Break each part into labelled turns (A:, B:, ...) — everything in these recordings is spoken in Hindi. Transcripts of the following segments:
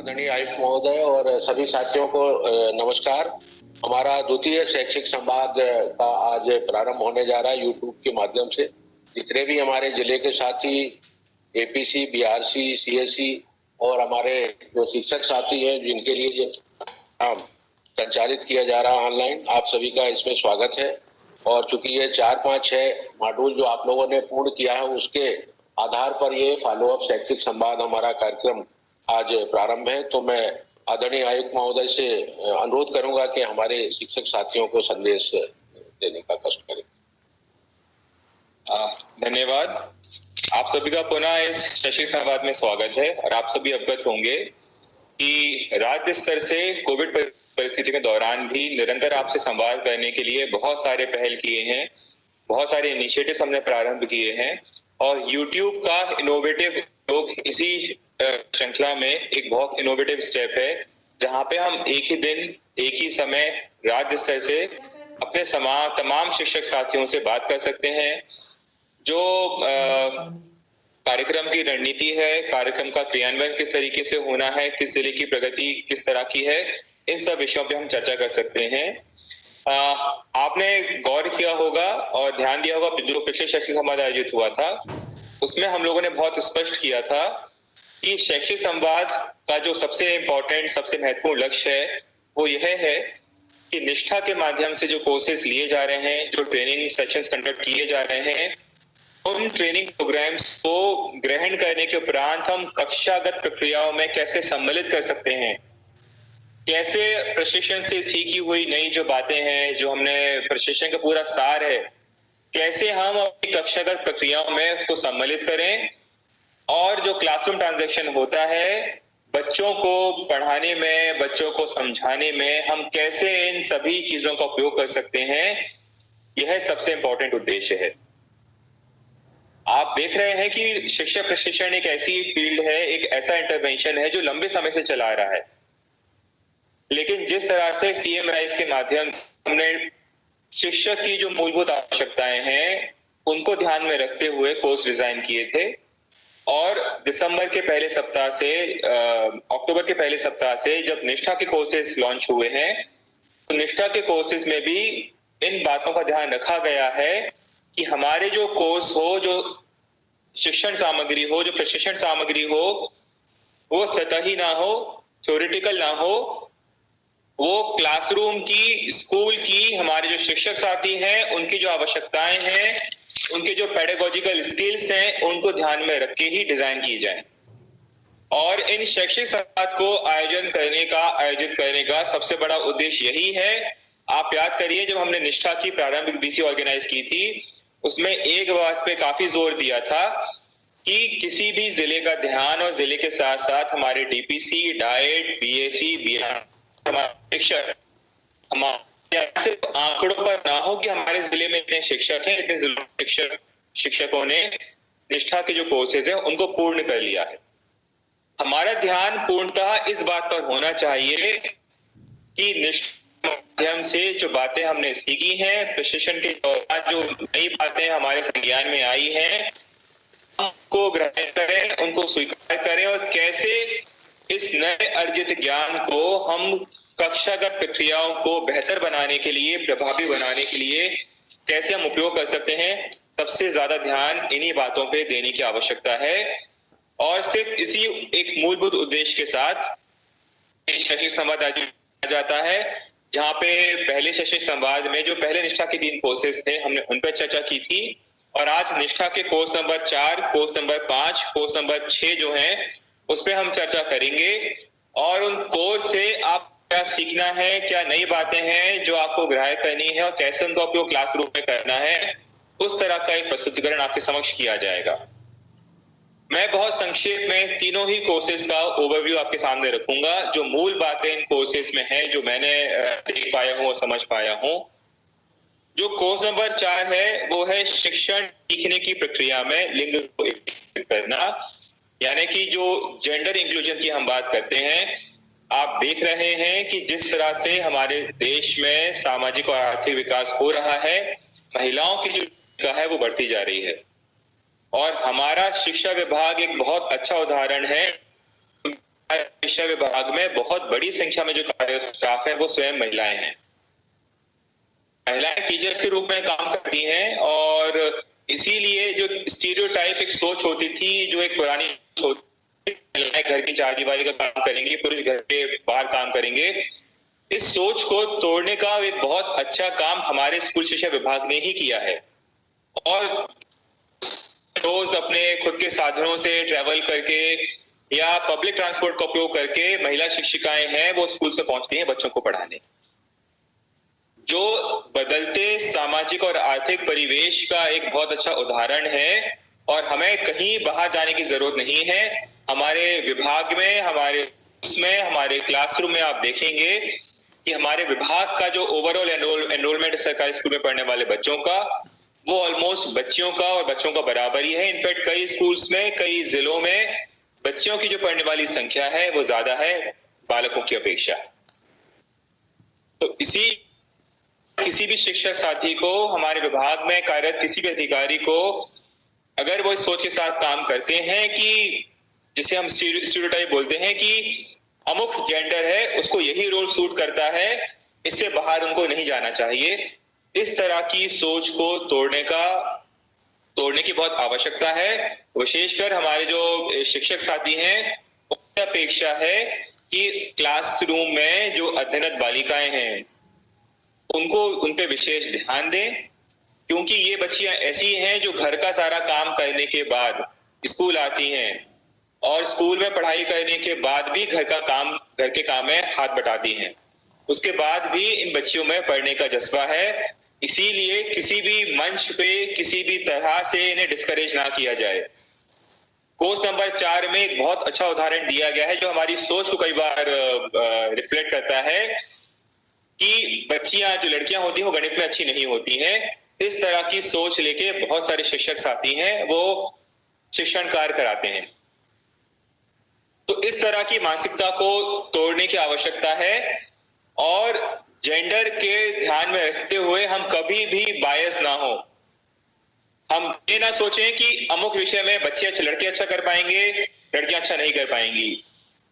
A: आदरणीय आयुक्त महोदय और सभी साथियों को नमस्कार। हमारा द्वितीय शैक्षिक संवाद का आज प्रारंभ होने जा रहा है यूट्यूब के माध्यम से। जितने भी हमारे जिले के साथी एपीसी, बीआरसी, सीएससी और हमारे जो शिक्षक साथी हैं जिनके लिए ये संचालित किया जा रहा है ऑनलाइन, आप सभी का इसमें स्वागत है। और चूंकि ये 4, 5, 6 मॉड्यूल जो आप लोगों ने पूर्ण किया है उसके आधार पर ये फॉलोअप शैक्षिक संवाद हमारा कार्यक्रम आज प्रारंभ है। तो मैं आदरणीय आयुक्त महोदय से अनुरोध करूंगा कि हमारे शिक्षक साथियों को संदेश देने का कष्ट करें।
B: धन्यवाद। आप सभी का पुनः इस शैक्षिक संवाद में स्वागत है। और आप सभी अवगत होंगे कि राज्य स्तर से कोविड परिस्थिति के दौरान भी निरंतर आपसे संवाद करने के लिए बहुत सारे पहल किए हैं, बहुत सारे इनिशिएटिव्स हमने प्रारंभ किए हैं और YouTube का इनोवेटिव योग इसी श्रृंखला में एक बहुत इनोवेटिव स्टेप है, जहां पे हम एक ही दिन एक ही समय राज्य स्तर से अपने तमाम शिक्षक साथियों से बात कर सकते हैं। जो कार्यक्रम की रणनीति है, कार्यक्रम का क्रियान्वयन किस तरीके से होना है, किस जिले की प्रगति किस तरह की है, इन सब विषयों पे हम चर्चा कर सकते हैं। आपने गौर किया होगा और ध्यान दिया होगा, जो पिछले शैक्षिक संवाद आयोजित हुआ था उसमें हम लोगों ने बहुत स्पष्ट किया था कि शैक्षिक संवाद का जो सबसे इम्पोर्टेंट, सबसे महत्वपूर्ण लक्ष्य है वो यह है कि निष्ठा के माध्यम से जो कोर्सेज लिए जा रहे हैं, जो ट्रेनिंग सेशंस कंडक्ट किए जा रहे हैं, उन ट्रेनिंग प्रोग्राम्स को ग्रहण करने के उपरांत हम कक्षागत प्रक्रियाओं में कैसे सम्मिलित कर सकते हैं, कैसे प्रशिक्षण से सीखी हुई नई जो बातें हैं, जो हमने प्रशिक्षण का पूरा सार है, कैसे हम अपनी कक्षागत प्रक्रियाओं में उसको सम्मिलित करें और जो क्लासरूम ट्रांजैक्शन होता है, बच्चों को पढ़ाने में, बच्चों को समझाने में हम कैसे इन सभी चीजों का उपयोग कर सकते हैं, यह सबसे इंपॉर्टेंट उद्देश्य है। आप देख रहे हैं कि शिक्षा प्रशिक्षण एक ऐसी फील्ड है, एक ऐसा इंटरवेंशन है जो लंबे समय से चला आ रहा है, लेकिन जिस तरह से सीएम राइज के माध्यम से हमने शिक्षक की जो मूलभूत आवश्यकताएं हैं उनको ध्यान में रखते हुए कोर्स डिजाइन किए थे और दिसंबर के पहले सप्ताह से अक्टूबर के पहले सप्ताह से जब निष्ठा के कोर्सेज लॉन्च हुए हैं, तो निष्ठा के कोर्सेज में भी इन बातों का ध्यान रखा गया है कि हमारे जो कोर्स हो, जो शिक्षण सामग्री हो, जो प्रशिक्षण सामग्री हो, वो सतही ना हो, थ्योरेटिकल ना हो, वो क्लासरूम की, स्कूल की, हमारे जो शिक्षक साथी हैं उनकी जो आवश्यकताएं हैं, उनके जो पेडागोजिकल स्किल्स हैं, उनको ध्यान में रख के ही डिजाइन की जाए। और इन शैक्षिक संवाद को आयोजित करने का सबसे बड़ा उद्देश्य यही है। आप याद करिए, जब हमने निष्ठा की प्रारंभिक बीसी ऑर्गेनाइज की थी, उसमें एक बात पे काफी जोर दिया था कि किसी भी जिले का ध्यान और जिले के साथ साथ हमारे डीपीसी, डाइट, बीएसी, बीआर, हमारे शिक्षक सिर्फ आंकड़ों पर ना हो कि हमारे जिले में इतने शिक्षक हैं, इतने जिलों में शिक्षकों ने निष्ठा के जो कोर्सेज हैं उनको पूर्ण कर लिया है। हमारा ध्यान पूर्णतः इस बात पर होना चाहिए कि निष्ठा के माध्यम से जो बातें हमने सीखी हैं, प्रशिक्षण के दौरान जो नई बातें हमारे संज्ञान में आई हैं, उनको ग्रहण करें, उनको स्वीकार करें और कैसे इस नए अर्जित ज्ञान को हम कक्षागत प्रक्रियाओं को बेहतर बनाने के लिए, प्रभावी बनाने के लिए कैसे हम उपयोग कर सकते हैं, सबसे ज्यादा ध्यान इन्हीं बातों पे देने की आवश्यकता है। और सिर्फ इसी एक मूलभूत उद्देश्य के साथ शैक्षिक संवाद आयोजित जाता है, जहां पे पहले शैक्षिक संवाद में जो पहले निष्ठा के 3 कोर्सेज थे, हमने उन पर चर्चा की थी और आज निष्ठा के course number 4, course number 5, course number 6 जो है उस पर हम चर्चा करेंगे और उन कोर्स से आप क्या सीखना है, क्या नई बातें हैं जो आपको ग्रहण करनी है और कैसे उनका उपयोग क्लासरूम में करना है, उस तरह का एक प्रस्तुतिकरण आपके समक्ष किया जाएगा। मैं बहुत संक्षेप में तीनों ही कोर्सेज का ओवरव्यू आपके सामने रखूंगा। जो मूल बातें इन कोर्सेज में है, जो मैंने देख पाया हूं और समझ पाया हूं। जो कोर्स नंबर 4 है वो है शिक्षण सीखने की प्रक्रिया में लिंग को एकीकृत करना, यानी कि जो जेंडर इंक्लूजन की हम बात करते हैं। आप देख रहे हैं कि जिस तरह से हमारे देश में सामाजिक और आर्थिक विकास हो रहा है, महिलाओं की जो भूमिका है वो बढ़ती जा रही है और हमारा शिक्षा विभाग एक बहुत अच्छा उदाहरण है। शिक्षा विभाग में बहुत बड़ी संख्या में जो कार्यरत स्टाफ है वो स्वयं महिलाएं हैं। महिलाएं टीचर्स के रूप में काम करती हैं और इसीलिए जो स्टीरियोटाइप एक सोच होती थी, जो एक पुरानी सोच, महिलाएं घर की चारदीवारी का काम करेंगी, पुरुष घर के बाहर काम करेंगे, इस सोच को तोड़ने का एक बहुत अच्छा काम हमारे स्कूल शिक्षा विभाग ने ही किया है। और रोज अपने खुद के साधनों से ट्रैवल करके या पब्लिक ट्रांसपोर्ट का उपयोग करके महिला शिक्षिकाएं हैं वो स्कूल से पहुंचती हैं बच्चों को पढ़ाने। जो बदलते सामाजिक और आर्थिक परिवेश का एक बहुत अच्छा उदाहरण है और हमें कहीं बाहर जाने की जरूरत नहीं है। हमारे विभाग में, हमारे क्लासरूम में आप देखेंगे कि हमारे विभाग का जो ओवरऑल एनरोलमेंट सरकारी स्कूल में पढ़ने वाले बच्चों का, वो ऑलमोस्ट बच्चियों का और बच्चों का बराबर ही है। इनफैक्ट कई स्कूल्स में, कई जिलों में बच्चियों की जो पढ़ने वाली संख्या है वो ज्यादा है बालकों की अपेक्षा। तो किसी भी शिक्षक साथी को, हमारे विभाग में कार्यरत किसी भी अधिकारी को, अगर वो इस सोच के साथ काम करते हैं कि जिसे हम स्टीरियोटाइप बोलते हैं कि अमुक जेंडर है उसको यही रोल सूट करता है, इससे बाहर उनको नहीं जाना चाहिए, इस तरह की सोच को तोड़ने की बहुत आवश्यकता है। विशेषकर हमारे जो शिक्षक साथी हैं उनकी अपेक्षा है कि क्लासरूम में जो अध्ययनरत बालिकाएं हैं उनको उन पे विशेष ध्यान दें, क्योंकि ये बच्चियां ऐसी हैं जो घर का सारा काम करने के बाद स्कूल आती हैं और स्कूल में पढ़ाई करने के बाद भी घर के काम में हाथ बटाती हैं। उसके बाद भी इन बच्चियों में पढ़ने का जज्बा है। इसीलिए किसी भी मंच पे किसी भी तरह से इन्हें डिस्करेज ना किया जाए। कोर्स नंबर 4 में एक बहुत अच्छा उदाहरण दिया गया है जो हमारी सोच को कई बार रिफ्लेक्ट करता है कि बच्चियां, जो लड़कियां होती हैं वो गणित में अच्छी नहीं होती हैं। इस तरह की सोच लेके बहुत सारे शिक्षक साथी हैं वो शिक्षण कार्य कराते हैं। तो इस तरह की मानसिकता को तोड़ने की आवश्यकता है और जेंडर के ध्यान में रखते हुए हम कभी भी बायस ना हो। हम ये ना सोचें कि अमुक विषय में लड़के अच्छा कर पाएंगे, लड़कियां अच्छा नहीं कर पाएंगी।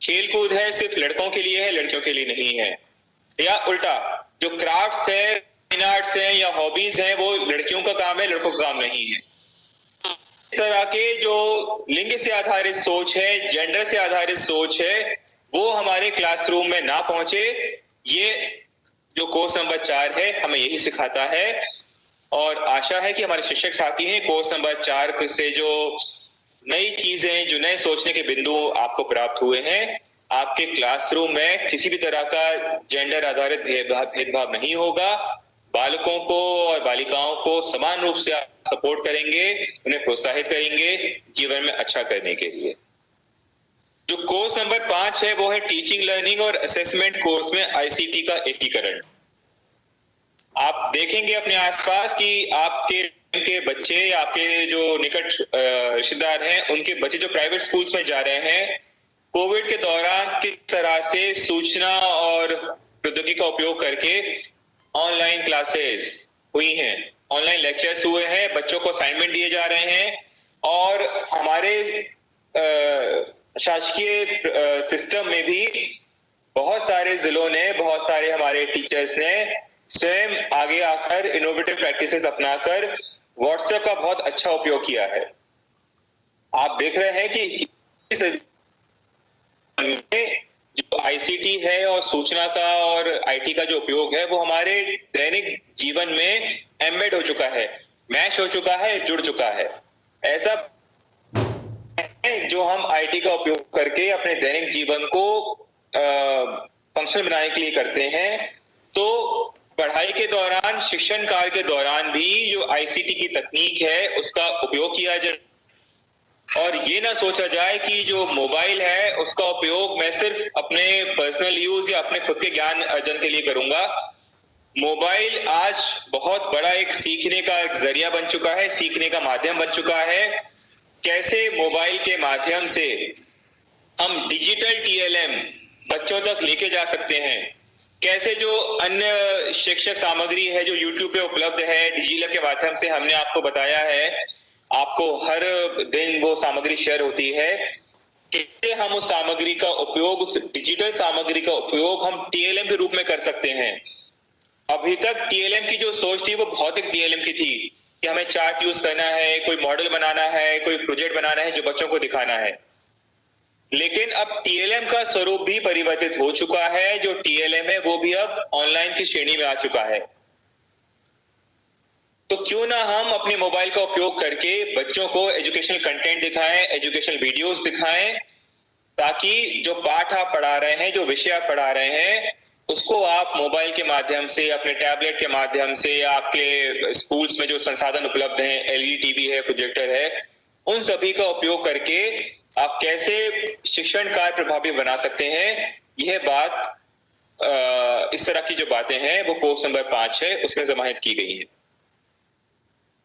B: खेलकूद है सिर्फ लड़कों के लिए है, लड़कियों के लिए नहीं है। या उल्टा, जो क्राफ्ट्स है, फाइन आर्ट्स है या हॉबीज है वो लड़कियों का काम है, लड़कों का काम नहीं है। इस तरह के जो लिंग से आधारित सोच है, जेंडर से आधारित सोच है, वो हमारे क्लासरूम में ना पहुंचे। ये जो कोर्स नंबर 4 है हमें यही सिखाता है और आशा है कि हमारे शिक्षक साथी हैं कोर्स नंबर 4 से जो नई चीजें, जो नए सोचने के बिंदु आपको प्राप्त हुए हैं, आपके क्लासरूम में किसी भी तरह का जेंडर आधारित भेदभाव नहीं होगा। बालकों को और बालिकाओं को समान रूप से आप सपोर्ट करेंगे, उन्हें प्रोत्साहित करेंगे जीवन में अच्छा करने के लिए। जो कोर्स नंबर 5 है वो है टीचिंग, लर्निंग और असेसमेंट कोर्स में आईसीटी का एकीकरण। आप देखेंगे अपने आसपास कि आपके बच्चे या आपके जो निकट रिश्तेदार हैं उनके बच्चे जो प्राइवेट स्कूल्स में जा रहे हैं, कोविड के दौरान किस तरह से सूचना और प्रौद्योगिकी का उपयोग करके ऑनलाइन क्लासेस हुई हैं, ऑनलाइन लेक्चर्स हुए हैं, बच्चों को असाइनमेंट दिए जा रहे हैं और हमारे शासकीय सिस्टम में भी बहुत सारे जिलों ने, बहुत सारे हमारे टीचर्स ने स्वयं आगे आकर इनोवेटिव प्रैक्टिसेस अपनाकर व्हाट्सएप का बहुत अच्छा उपयोग किया है। आप देख रहे हैं कि जो आईसीटी है और सूचना का और आईटी का जो उपयोग है वो हमारे दैनिक जीवन में एम्बेड हो चुका है, मैश हो चुका है, जुड़ चुका है। ऐसा जो हम आईटी का उपयोग करके अपने दैनिक जीवन को फंक्शन बनाने के लिए करते हैं, तो पढ़ाई के दौरान, शिक्षण कार्य के दौरान भी जो आईसीटी की तकनीक है उसका उपयोग किया जाए और ये ना सोचा जाए कि जो मोबाइल है उसका उपयोग मैं सिर्फ अपने पर्सनल यूज या अपने खुद के ज्ञान अर्जन के लिए करूंगा। मोबाइल आज बहुत बड़ा एक सीखने का एक जरिया बन चुका है, सीखने का माध्यम बन चुका है। कैसे मोबाइल के माध्यम से हम डिजिटल टीएलएम बच्चों तक लेके जा सकते हैं, कैसे जो अन्य शिक्षक सामग्री है जो यूट्यूब पे उपलब्ध है, डिजिलैब के माध्यम से हमने आपको बताया है, आपको हर दिन वो सामग्री शेयर होती है, कैसे हम उस सामग्री का उपयोग, उस डिजिटल सामग्री का उपयोग हम टीएलएम के रूप में कर सकते हैं। अभी तक टीएलएम की जो सोच थी वो भौतिक टीएलएम की थी कि हमें चार्ट यूज करना है, कोई मॉडल बनाना है, कोई प्रोजेक्ट बनाना है जो बच्चों को दिखाना है। लेकिन अब टीएलएम का स्वरूप भी परिवर्तित हो चुका है। जो टीएलएम है वो भी अब ऑनलाइन की श्रेणी में आ चुका है। तो क्यों ना हम अपने मोबाइल का उपयोग करके बच्चों को एजुकेशनल कंटेंट दिखाएं, एजुकेशनल वीडियोस दिखाएं, ताकि जो पाठ आप पढ़ा रहे हैं, जो विषय आप पढ़ा रहे हैं, उसको आप मोबाइल के माध्यम से, अपने टैबलेट के माध्यम से, आपके स्कूल्स में जो संसाधन उपलब्ध हैं, एलईडी टीवी है, प्रोजेक्टर है, उन सभी का उपयोग करके आप कैसे शिक्षण कार्य प्रभावी बना सकते हैं। यह बात इस तरह की जो बातें हैं वो कोर्स नंबर 5 है, उसमें समाहित की गई है।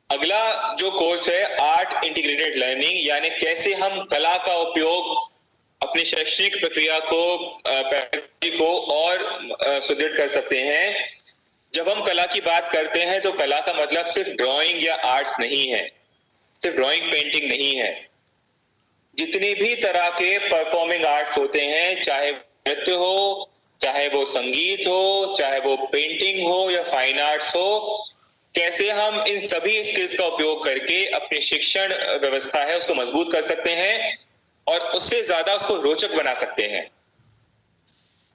B: अगला जो कोर्स है आर्ट इंटीग्रेटेड लर्निंग, यानी कैसे हम कला का उपयोग अपनी शैक्षणिक प्रक्रिया को और सुदृढ़ कर सकते हैं। जब हम कला की बात करते हैं तो कला का मतलब सिर्फ ड्राइंग या आर्ट्स नहीं है, सिर्फ ड्राइंग पेंटिंग नहीं है। जितनी भी तरह के परफॉर्मिंग आर्ट्स होते हैं, चाहे नृत्य हो, चाहे वो संगीत हो, चाहे वो पेंटिंग हो या फाइन आर्ट्स हो, कैसे हम इन सभी स्किल्स का उपयोग करके अपनी शिक्षण व्यवस्था है उसको मजबूत कर सकते हैं और उससे ज्यादा उसको रोचक बना सकते हैं।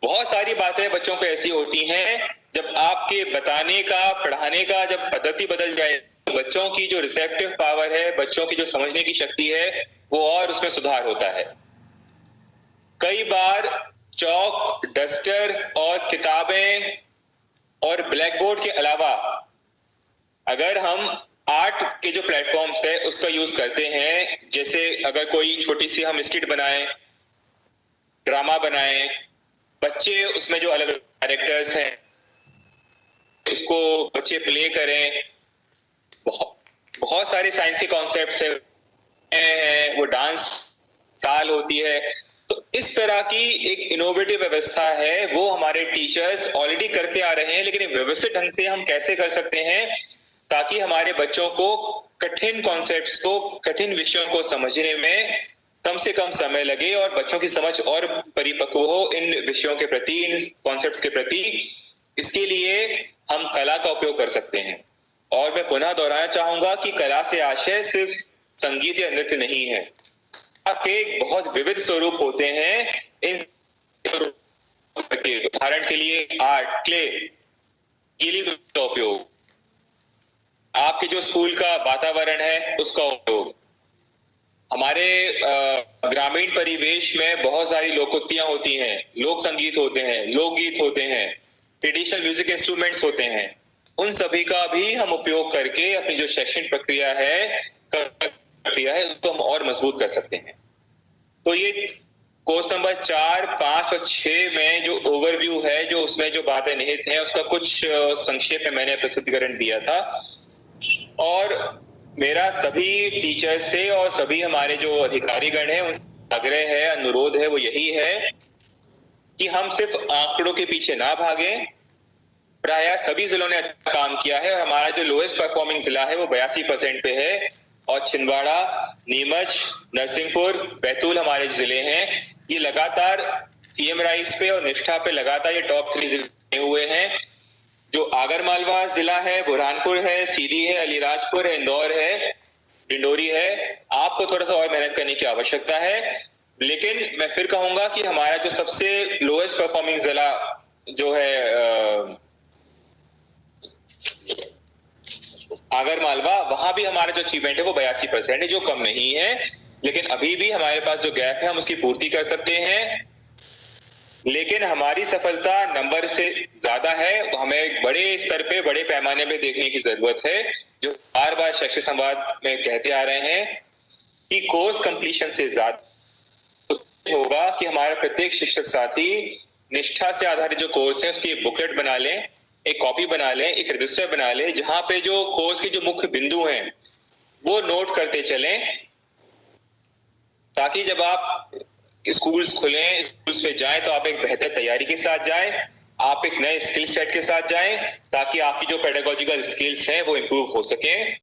B: बहुत सारी बातें बच्चों को ऐसी होती हैं, जब आपके बताने का, पढ़ाने का जब पद्धति बदल जाए, बच्चों की जो रिसेप्टिव पावर है, बच्चों की जो समझने की शक्ति है, वो और उसमें सुधार होता है। कई बार चौक, डस्टर और किताबें और ब्लैक बोर्ड के अलावा अगर हम आर्ट के जो प्लेटफॉर्म्स है उसका यूज करते हैं, जैसे अगर कोई छोटी सी हम स्किट बनाएं, ड्रामा बनाएं, बच्चे उसमें जो अलग अलग कैरेक्टर्स हैं उसको बच्चे प्ले करें, बहुत सारे साइंस के कॉन्सेप्ट्स है, वो डांस ताल होती है। तो इस तरह की एक इनोवेटिव व्यवस्था है, वो हमारे टीचर्स ऑलरेडी करते आ रहे हैं, लेकिन व्यवस्थित ढंग से हम कैसे कर सकते हैं ताकि हमारे बच्चों को कठिन कॉन्सेप्ट्स को, कठिन विषयों को समझने में कम से कम समय लगे और बच्चों की समझ और परिपक्व हो इन विषयों के प्रति, इन कॉन्सेप्ट्स के प्रति। इसके लिए हम कला का उपयोग कर सकते हैं। और मैं पुनः दोहराना चाहूंगा कि कला से आशय सिर्फ संगीत या नृत्य नहीं है, के बहुत विविध स्वरूप होते हैं। इन उदाहरण के लिए आर्ट, क्ले, गीली का उपयोग, आपके जो स्कूल का वातावरण है उसका उपयोग, हमारे ग्रामीण परिवेश में बहुत सारी लोकोक्तियां होती हैं, लोक संगीत होते हैं, लोकगीत होते हैं, ट्रेडिशनल म्यूजिक इंस्ट्रूमेंट्स होते हैं, उन सभी का भी हम उपयोग करके अपनी जो शैक्षणिक प्रक्रिया है उसको हम और मजबूत कर सकते हैं। तो ये कोर्स नंबर 4, 5 और 6 में जो ओवरव्यू है, जो उसमें जो बातें निहित हैं, उसका कुछ संक्षेप में मैंने प्रस्तुतिकरण दिया था। और मेरा सभी टीचर से और सभी हमारे जो अधिकारीगण हैं उनसे आग्रह है, अनुरोध है, वो यही है कि हम सिर्फ आंकड़ों के पीछे ना भागें। प्रायः सभी जिलों ने अच्छा काम किया है और हमारा जो लोएस्ट परफॉर्मिंग जिला है वो 82% पे है, और छिंदवाड़ा, नीमच, नरसिंहपुर, बैतूल हमारे जिले हैं। ये लगातार सीएम राइज पे और निष्ठा पे लगातार ये टॉप 3 जिले हुए हैं। जो आगरमालवा जिला है, बुरहानपुर है, सीधी है, अलीराजपुर है, इंदौर है, डिंडोरी है, आपको थोड़ा सा और मेहनत करने की आवश्यकता है। लेकिन मैं फिर कहूंगा कि हमारा जो सबसे लोएस्ट परफॉर्मिंग जिला जो है आगरमालवा, वहां भी हमारा जो अचीवमेंट है वो 82% है, जो कम नहीं है। लेकिन अभी भी हमारे पास जो गैप है हम उसकी पूर्ति कर सकते हैं। लेकिन हमारी सफलता नंबर से ज्यादा है, हमें एक बड़े स्तर पे, बड़े पैमाने पे देखने की जरूरत है। जो बार बार शैक्षिक संवाद में कहते आ रहे हैं कि कोर्स कंप्लीशन से ज्यादा होगा कि हमारा प्रत्येक शिक्षक साथी निष्ठा से आधारित जो कोर्स है उसकी एक बुकलेट बना लें, एक कॉपी बना लें, एक रजिस्टर बना लें, जहां पे जो कोर्स के जो मुख्य बिंदु हैं वो नोट करते चलें, ताकि जब आप स्कूल्स खुलें, स्कूल्स में जाएं तो आप एक बेहतर तैयारी के साथ जाएं, आप एक नए स्किल सेट के साथ जाएं, ताकि आपकी जो पेडागोजिकल स्किल्स हैं वो इंप्रूव हो सकें।